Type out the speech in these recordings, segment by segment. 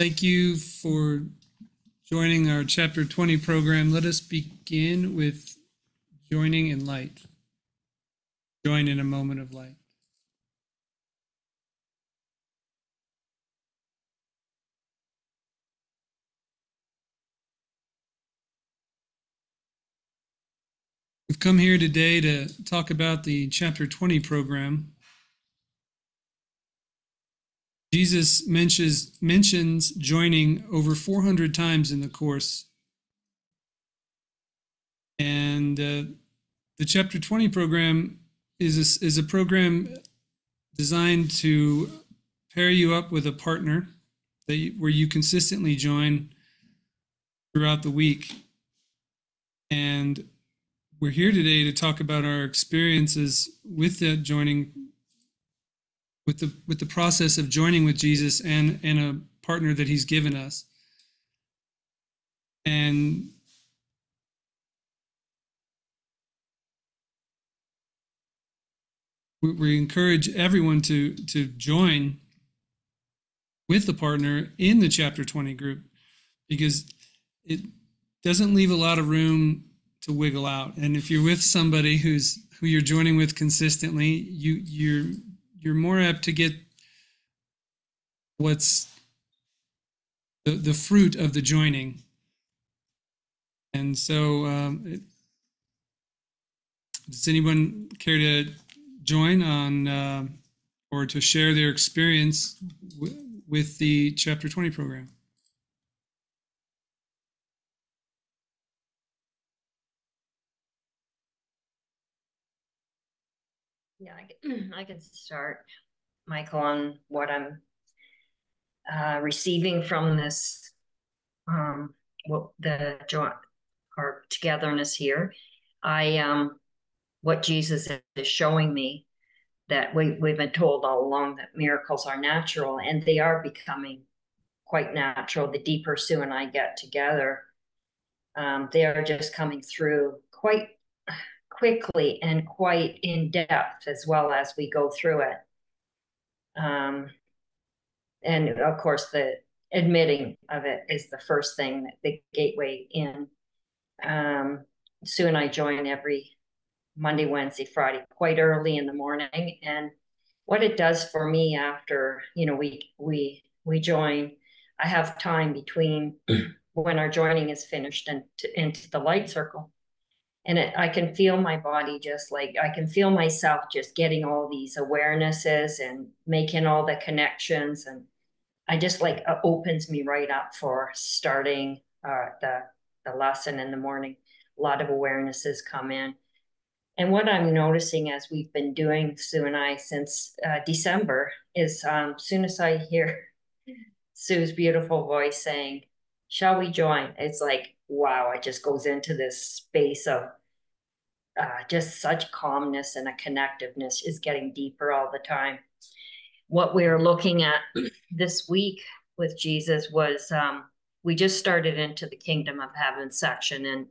Thank you for joining our Chapter 20 program. Let us begin with joining in light. Join in a moment of light. We've come here today to talk about the Chapter 20 program. Jesus mentions joining over 400 times in the course. And the Chapter 20 program is a program designed to pair you up with a partner where you consistently join throughout the week. And we're here today to talk about our experiences with that joining, with the process of joining with Jesus and a partner that he's given us. And we encourage everyone to join with the partner in the Chapter 20 group, because it doesn't leave a lot of room to wiggle out. And if you're with somebody who you're joining with consistently, you're more apt to get what's the fruit of the joining. And so does anyone care to join on or to share their experience with the Chapter 20 program? Yeah, I can start, Michael, on what I'm receiving from this, the joint or togetherness here. What Jesus is showing me, that we've been told all along that miracles are natural, and they are becoming quite natural. The deeper Sue and I get together, they are just coming through quite quickly and quite in depth as well as we go through it. And of course, the admitting of it is the first thing, the gateway in. Sue and I join every Monday, Wednesday, Friday, quite early in the morning. And what it does for me after, we join, I have time between when our joining is finished and into the light circle. And I can feel my body I can feel myself just getting all these awarenesses and making all the connections. And I just opens me right up for starting the lesson in the morning. A lot of awarenesses come in. And what I'm noticing as we've been doing, Sue and I, since December, is soon as I hear Sue's beautiful voice saying, "Shall we join?" It's like, wow, it just goes into this space of just such calmness, and a connectiveness is getting deeper all the time. What we're looking at this week with Jesus was we just started into the Kingdom of Heaven section, and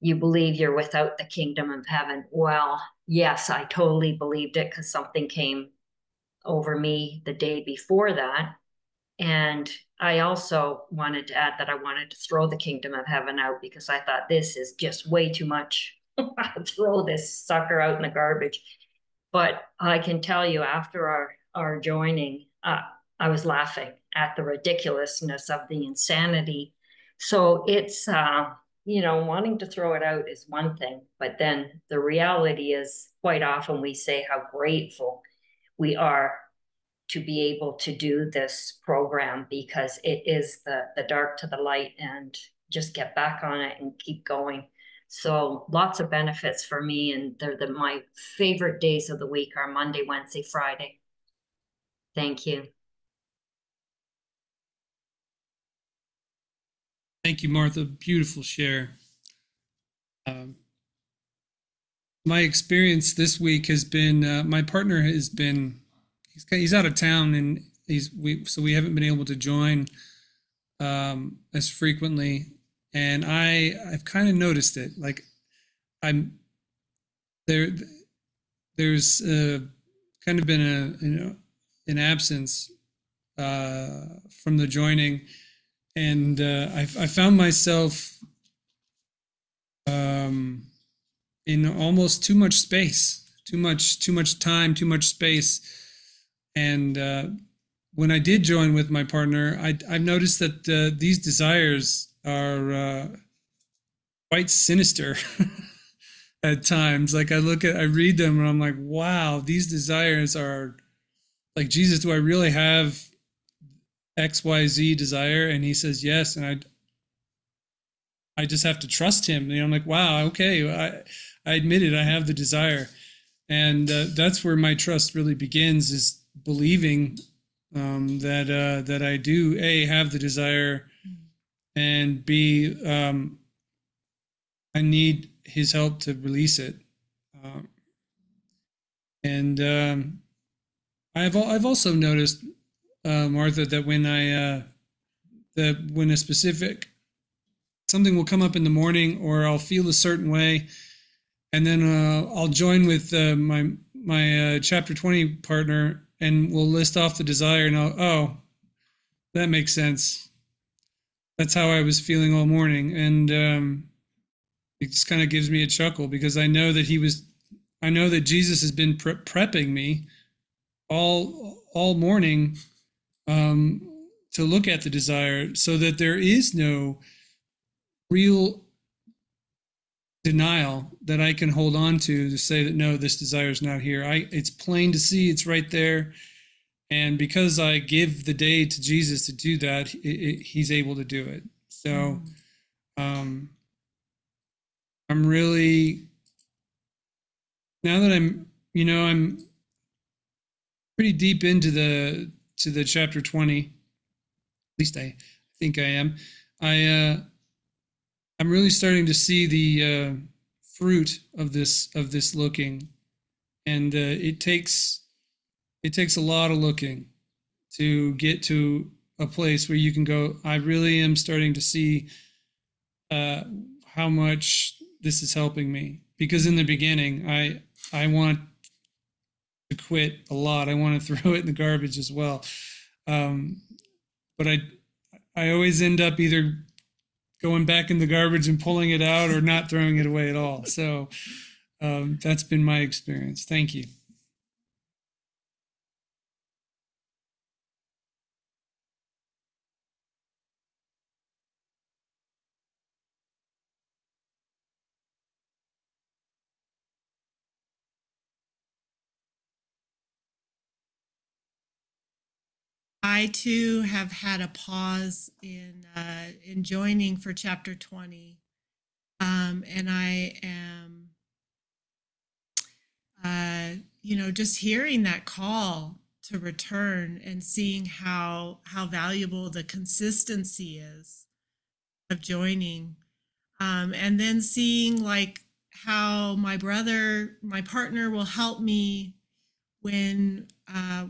you believe you're without the kingdom of heaven. Well, yes, I totally believed it, because something came over me the day before that. And I also wanted to add that I wanted to throw the kingdom of heaven out, because I thought this is just way too much. Throw this sucker out in the garbage. But I can tell you, after our joining, I was laughing at the ridiculousness of the insanity. So it's, wanting to throw it out is one thing, but then the reality is, quite often we say how grateful we are to be able to do this program, because it is the dark to the light, and just get back on it and keep going. So lots of benefits for me, and my favorite days of the week are Monday, Wednesday, Friday. Thank you. Thank you, Martha. Beautiful share. My experience this week has been, my partner has been, he's out of town, and so we haven't been able to join as frequently. And I've kind of noticed it. Like there's kind of been an absence from the joining, and I found myself in almost too much space, too much time, too much space. And when I did join with my partner, I've noticed that these desires are quite sinister at times. Like I read them and I'm like, wow, these desires are like, Jesus, do I really have XYZ desire? And he says yes, and I just have to trust him. I'm like, wow, okay, I admit it, I have the desire. And that's where my trust really begins, is believing that I do, A, have the desire, and B, I need his help to release it. And I've also noticed, Martha, that when a specific something will come up in the morning, or I'll feel a certain way, and then I'll join with my chapter 20 partner, and we'll list off the desire, and oh, that makes sense. That's how I was feeling all morning, and it just kind of gives me a chuckle, because I know that Jesus has been prepping me all morning to look at the desire, so that there is no real denial that I can hold on to say that, no, this desire is not here. It's plain to see, it's right there. And because I give the day to Jesus to do that, he's able to do it. So I'm really, now that I'm pretty deep into the chapter 20, at least I think I am. I'm really starting to see the fruit of this looking, and it takes a lot of looking to get to a place where you can go, I really am starting to see how much this is helping me. Because in the beginning, I want to quit a lot. I want to throw it in the garbage as well. But I always end up either going back in the garbage and pulling it out, or not throwing it away at all. So that's been my experience. Thank you. I too have had a pause in joining for chapter 20, and I am, just hearing that call to return, and seeing how valuable the consistency is of joining, and then seeing like how my partner will help me when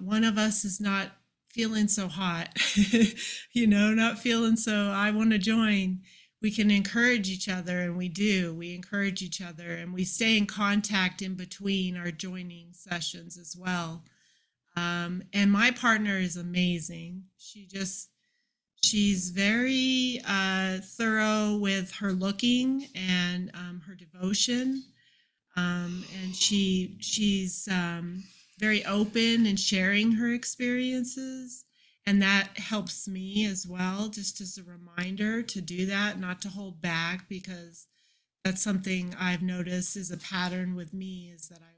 one of us is not feeling so hot, not feeling so, I want to join. We can encourage each other, and we do. We encourage each other, and we stay in contact in between our joining sessions as well. And my partner is amazing. She's very thorough with her looking and her devotion. And she's very open in sharing her experiences, and that helps me as well, just as a reminder to do that, not to hold back, because that's something I've noticed is a pattern with me, is that I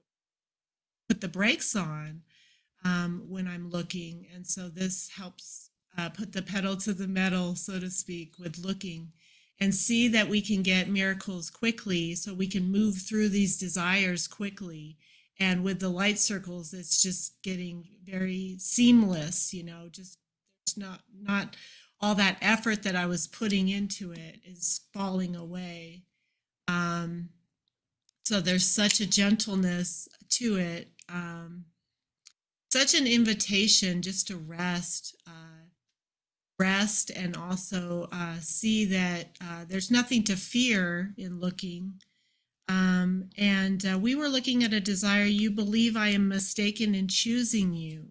put the brakes on when I'm looking, and so this helps put the pedal to the metal, so to speak, with looking, and see that we can get miracles quickly, so we can move through these desires quickly. And with the light circles, it's just getting very seamless, just there's not all that effort that I was putting into it is falling away. So there's such a gentleness to it, such an invitation just to rest and also see that there's nothing to fear in looking. And we were looking at a desire, you believe I am mistaken in choosing you.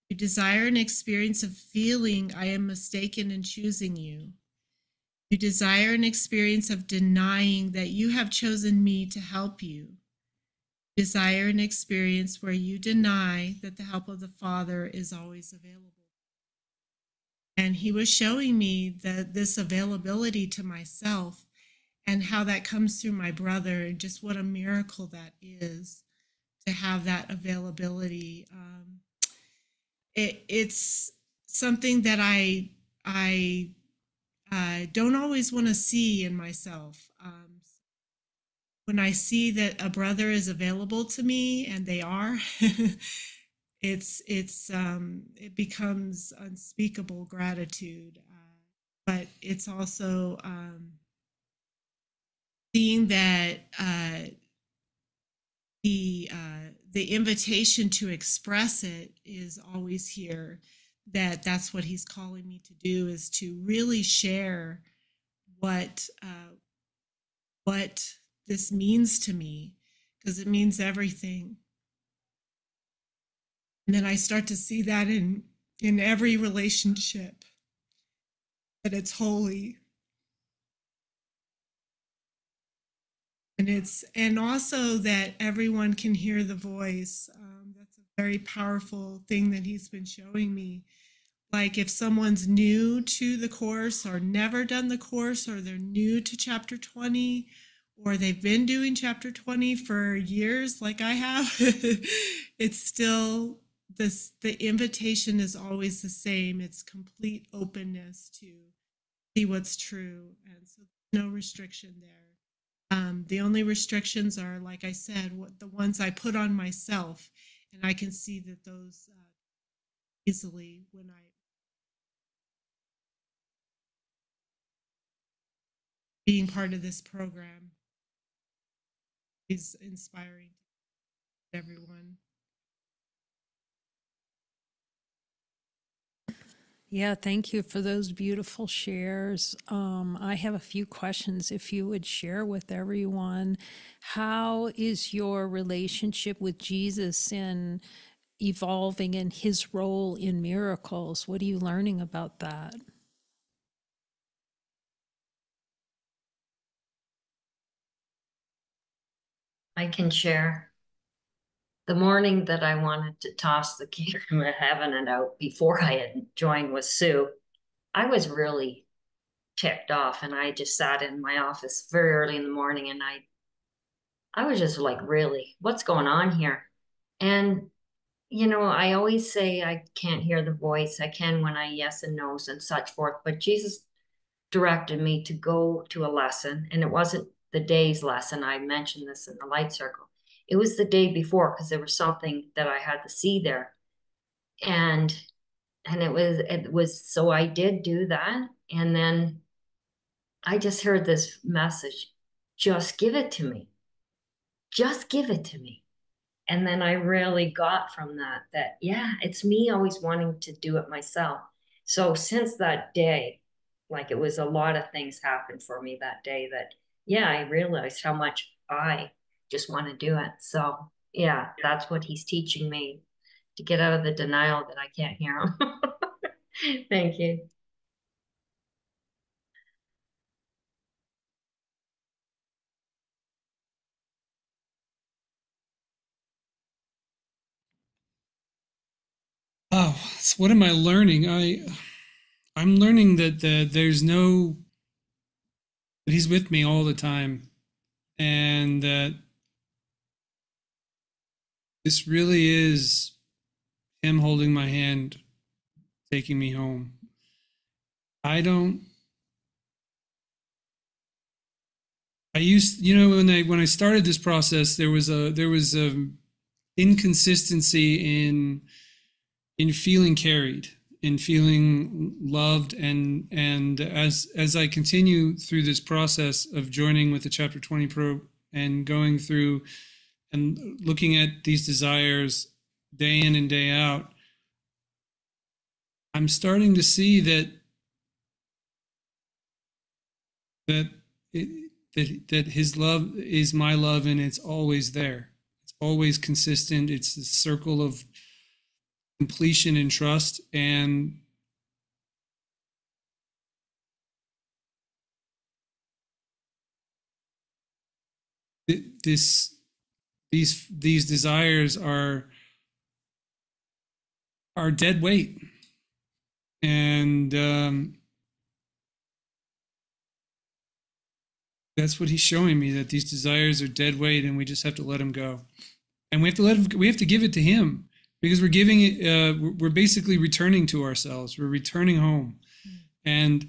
You desire an experience of feeling I am mistaken in choosing you. You desire an experience of denying that you have chosen me to help you. You desire an experience where you deny that the help of the Father is always available. And he was showing me that this availability to myself and how that comes through my brother, and just what a miracle that is to have that availability. It's something that I don't always want to see in myself. When I see that a brother is available to me, and they are, it becomes unspeakable gratitude. But it's also seeing that the invitation to express it is always here. That's what he's calling me to do, is to really share what this means to me, because it means everything. And then I start to see that in every relationship, that it's holy. And also that everyone can hear the voice. That's a very powerful thing that he's been showing me. Like if someone's new to the course or never done the course, or they're new to chapter 20, or they've been doing chapter 20 for years like I have, it's still the invitation is always the same. It's complete openness to see what's true. And so there's no restriction there. The only restrictions are, like I said, the ones I put on myself, and I can see that those easily when being part of this program is inspiring to everyone. Yeah, thank you for those beautiful shares. I have a few questions if you would share with everyone. How is your relationship with Jesus in evolving in his role in miracles? What are you learning about that? I can share. The morning that I wanted to toss the kingdom of heaven and out before I had joined with Sue, I was really ticked off, and I just sat in my office very early in the morning, and I was just like, really, what's going on here? And I always say I can't hear the voice. I can when I yes and no's and such forth. But Jesus directed me to go to a lesson, and it wasn't the day's lesson. I mentioned this in the light circle. It was the day before, because there was something that I had to see there. And it was so I did do that. And then I just heard this message, just give it to me. Just give it to me. And then I really got from that, yeah, it's me always wanting to do it myself. So since that day, like it was a lot of things happened for me that day that, yeah, I realized how much I just want to do it. So yeah, that's what he's teaching me, to get out of the denial that I can't hear him. Thank you. Oh, so what am I learning? I'm learning that that he's with me all the time, and that this really is him holding my hand, taking me home. I used, when I started this process, there was a inconsistency in feeling carried, in feeling loved, and as I continue through this process of joining with the Chapter 20 Pro and going through and looking at these desires day in and day out, I'm starting to see that his love is my love, and it's always there. It's always consistent. It's the circle of completion and trust, and these desires are dead weight, and that's what he's showing me, that these desires are dead weight, and we just have to let them go, and we have to give it to him, because we're giving it. We're basically returning to ourselves. We're returning home, and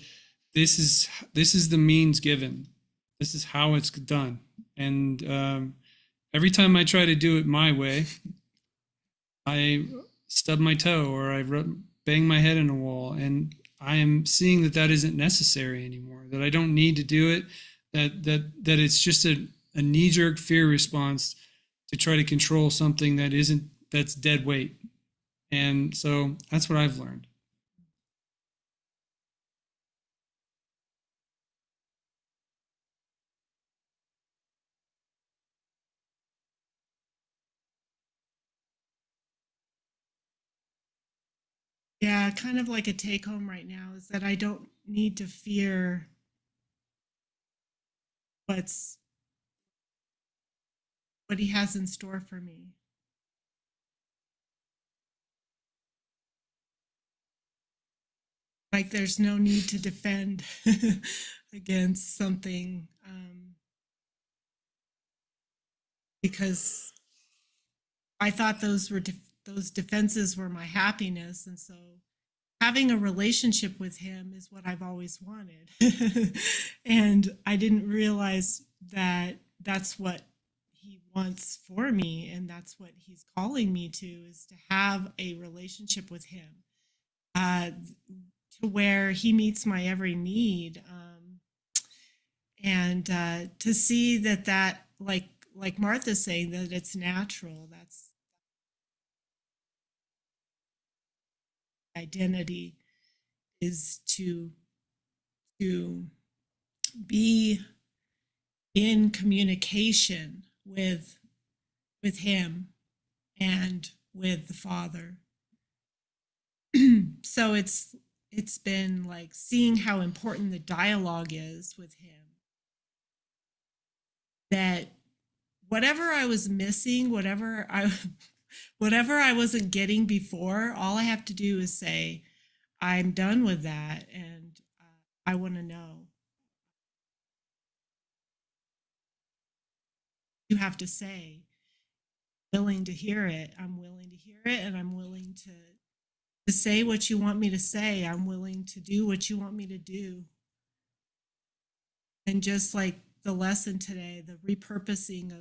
this is the means given. This is how it's done, and every time I try to do it my way, I stub my toe or I bang my head in a wall, and I am seeing that isn't necessary anymore, that I don't need to do it, that it's just a knee-jerk fear response to try to control something that's dead weight. And so that's what I've learned. Yeah, kind of like a take home right now is that I don't need to fear what he has in store for me. Like there's no need to defend against something, because I thought those defenses were my happiness, and so having a relationship with him is what I've always wanted. And I didn't realize that that's what he wants for me, and that's what he's calling me to, is to have a relationship with him, to where he meets my every need, and to see that like Martha's saying, that it's natural. That's identity, is to be in communication with him and with the Father. So it's been like seeing how important the dialogue is with him, that whatever I was missing, whatever I wasn't getting before, all I have to do is say, I'm done with that, and I want to know. You have to say, willing to hear it. I'm willing to hear it, and I'm willing to say what you want me to say. I'm willing to do what you want me to do. And just like the lesson today, the repurposing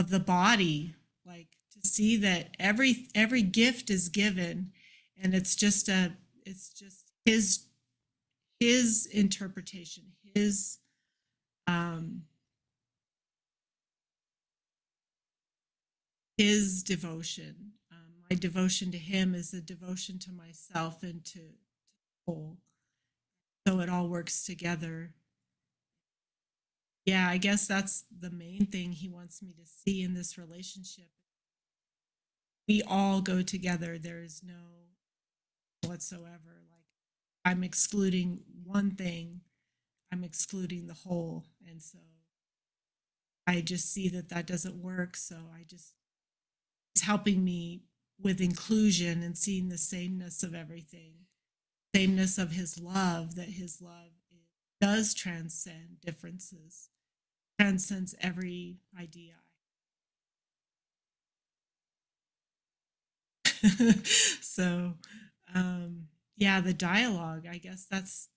of the body, like to see that every gift is given, and it's just his interpretation, his devotion. My devotion to him is a devotion to myself and to whole. So it all works together. Yeah, I guess that's the main thing he wants me to see in this relationship. We all go together. There is no whatsoever. Like, I'm excluding one thing, I'm excluding the whole. And so I just see that doesn't work. So it's helping me with inclusion and seeing the sameness of everything, sameness of his love, that his love does transcend differences, transcends every idea. So yeah, the dialogue, I guess that's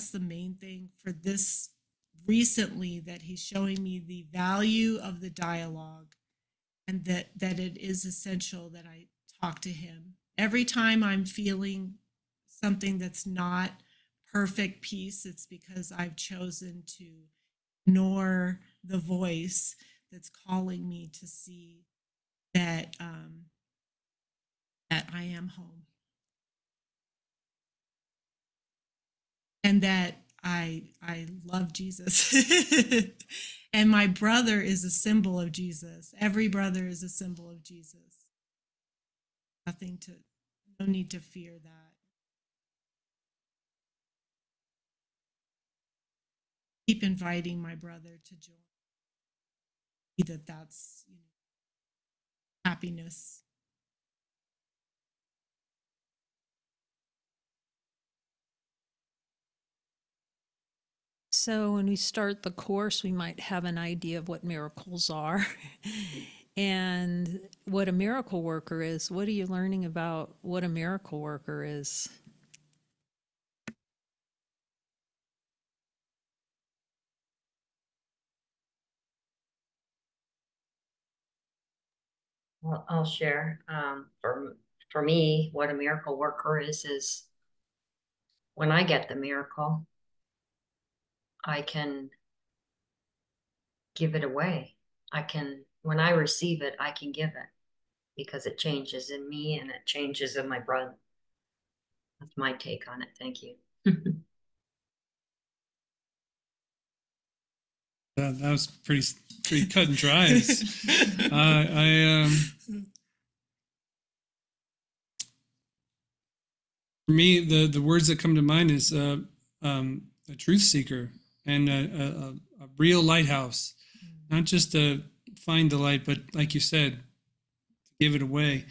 the main thing for this recently, that he's showing me the value of the dialogue, and that it is essential that I talk to him. Every time I'm feeling something that's not perfect peace, it's because I've chosen to ignore the voice that's calling me to see that that I am home, and that I love Jesus. And my brother is a symbol of Jesus. Every brother is a symbol of Jesus. Nothing to No need to fear that. Keep inviting my brother to join. That's happiness. So when we start the course, we might have an idea of what miracles are and what a miracle worker is. What are you learning about what a miracle worker is? Well, I'll share. For me, what a miracle worker is when I get the miracle, I can give it away. When I receive it, I can give it because it changes in me and it changes in my brother. That's my take on it. Thank you. That was pretty cut and dry. For me, the words that come to mind is a truth seeker and a real lighthouse, not just to find the light, but like you said, to give it away.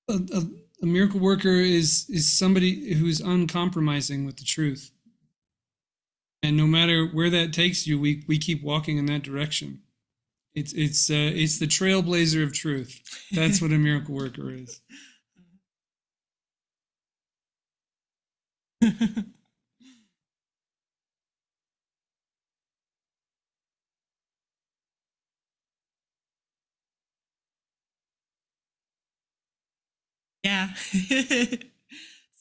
A miracle worker is somebody who's uncompromising with the truth. And no matter where that takes you, we keep walking in that direction. It's the trailblazer of truth. That's what a miracle worker is. Yeah.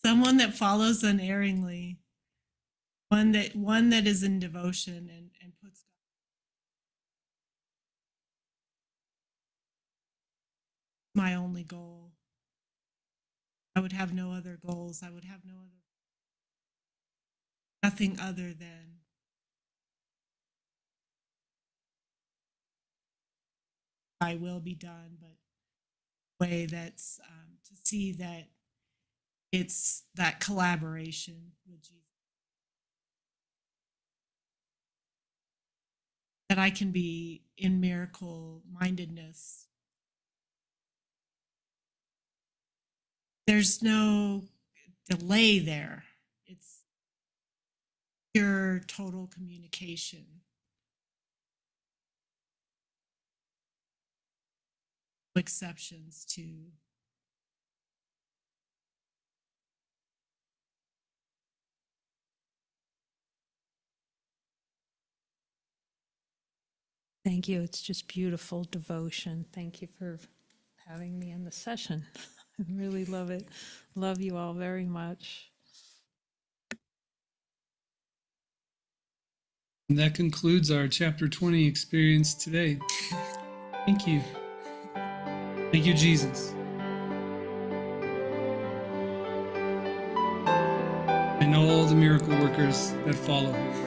Someone that follows unerringly. One that is in devotion and puts God. My only goal. I would have no other goals. I would have nothing other than I will be done, but way that's to see that it's that collaboration with Jesus. That I can be in miracle mindedness. There's no delay there. It's pure total communication. Exceptions to Thank you. It's just beautiful devotion. Thank you for having me in the session. I really love it. Love you all very much. And that concludes our Chapter 20 experience today. Thank you. Thank you, Jesus. And all the miracle workers that follow him.